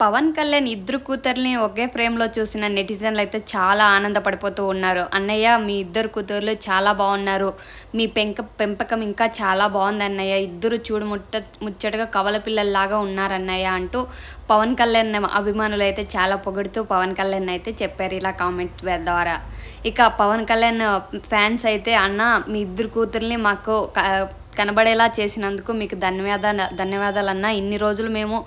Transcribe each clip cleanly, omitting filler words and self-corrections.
పవన్ కళ్యాణ్ ఇద్దరు కూతుర్ని ఒకే ఫ్రేమ్‌లో చూసిన నెటిజన్‌లయితే చాలా ఆనందపడిపోతూ ఉన్నారు. "అన్నయ్య మీ ఇద్దరు కూతుర్లు చాలా బావున్నారు. మీ పెంపకం ఇంకా చాలా బావుందన్నయ్య. ఇద్దరు చూడు ముచ్చటగా కవల పిల్లల్లాగా ఉన్నారన్నయ్య" అంటూ పవన్ కళ్యాణ్ అభిమానులైతే చాలా పొగుడుతూ పవన్ కళ్యాణ్ అయితే చెప్పారు ఇలా కామెంట్ ద్వారా. ఇక పవన్ కళ్యాణ్ ఫ్యాన్స్ అయితే "అన్న మీ ఇద్దరు కూతుర్ని మాకు కనబడేలా చేసినందుకు మీకు ధన్యవాదాలన్నా. ఇన్ని రోజులు మేము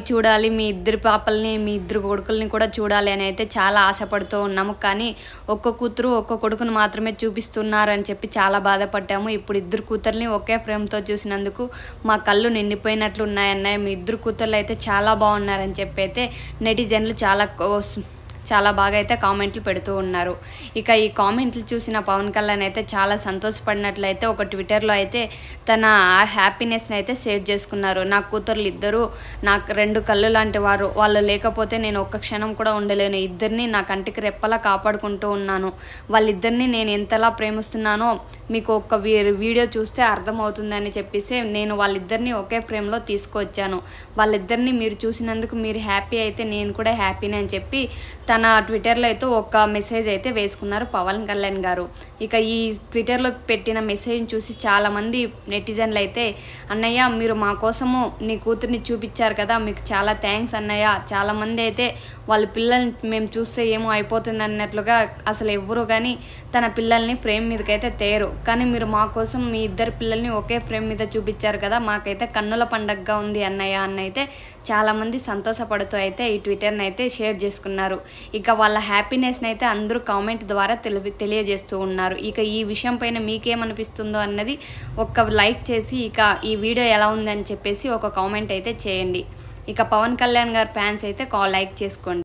చూడాలి మీ ఇద్దరు పాపల్ని, మీ ఇద్దరు కొడుకుల్ని కూడా చూడాలి అని అయితే చాలా ఆశపడుతూ ఉన్నాము. కానీ ఒక్క కూతురు, ఒక్క కొడుకును మాత్రమే చూపిస్తున్నారు అని చెప్పి చాలా బాధపడ్డాము. ఇప్పుడు ఇద్దరు కూతుర్ని ఒకే ఫ్రేమ్‌తో చూసినందుకు మా కళ్ళు నిండిపోయినట్లు ఉన్నాయన్నయ్య. మీ ఇద్దరు కూతుర్లు అయితే చాలా బాగున్నారని చెప్పి అయితే నెటిజన్లు చాలా బాగా అయితే కామెంట్లు పెడుతూ ఉన్నారు. ఇక ఈ కామెంట్లు చూసిన పవన్ కళ్యాణ్ అయితే చాలా సంతోషపడినట్లయితే ఒక ట్విట్టర్లో అయితే తన హ్యాపీనెస్ని అయితే షేర్ చేసుకున్నారు. "నా కూతుర్లు ఇద్దరు నాకు 2 కళ్ళు లాంటి వారు. వాళ్ళు లేకపోతే నేను ఒక్క క్షణం కూడా ఉండలేను. ఇద్దరిని నా కంటికి రెప్పలా కాపాడుకుంటూ ఉన్నాను. వాళ్ళిద్దరిని నేను ఎంతలా ప్రేమిస్తున్నానో మీకు ఒక్క వీడియో చూస్తే అర్థమవుతుందని చెప్పేసి నేను వాళ్ళిద్దరిని ఒకే ఫ్రేమ్‌లో తీసుకొచ్చాను. వాళ్ళిద్దరిని మీరు చూసినందుకు మీరు హ్యాపీ అయితే నేను కూడా హ్యాపీనే" అని చెప్పి తన ట్విట్టర్లో అయితే ఒక మెసేజ్ అయితే వేసుకున్నారు పవన్ కళ్యాణ్ గారు. ఇక ఈ ట్విట్టర్లో పెట్టిన మెసేజ్ని చూసి చాలామంది నెటిజన్లు అయితే "అన్నయ్య మీరు మా కోసము నీ కూతుర్ని చూపించారు కదా, మీకు చాలా థ్యాంక్స్ అన్నయ్య. చాలామంది అయితే వాళ్ళ పిల్లల్ని మేము చూస్తే ఏమో అయిపోతుంది అన్నట్లుగా అసలు ఎవ్వరు కానీ తన పిల్లల్ని ఫ్రేమ్ మీదకైతే తేరు. కానీ మీరు మా కోసం మీ ఇద్దరు పిల్లల్ని ఒకే ఫ్రేమ్ మీద చూపించారు కదా, మాకైతే కన్నుల పండగగా ఉంది అన్నయ్య" అని అయితే చాలామంది సంతోషపడుతూ అయితే ఈ ట్విట్టర్ని అయితే షేర్ చేసుకున్నారు. ఇక వాళ్ళ హ్యాపీనెస్ని అయితే అందరూ కామెంట్ ద్వారా తెలియజేస్తూ ఉన్నారు. ఇక ఈ విషయం పైన మీకేమనిపిస్తుందో అన్నది ఒక లైక్ చేసి ఇక ఈ వీడియో ఎలా ఉందని చెప్పేసి ఒక కామెంట్ అయితే చేయండి. ఇక పవన్ కళ్యాణ్ గారి ఫ్యాన్స్ అయితే లైక్ చేసుకోండి.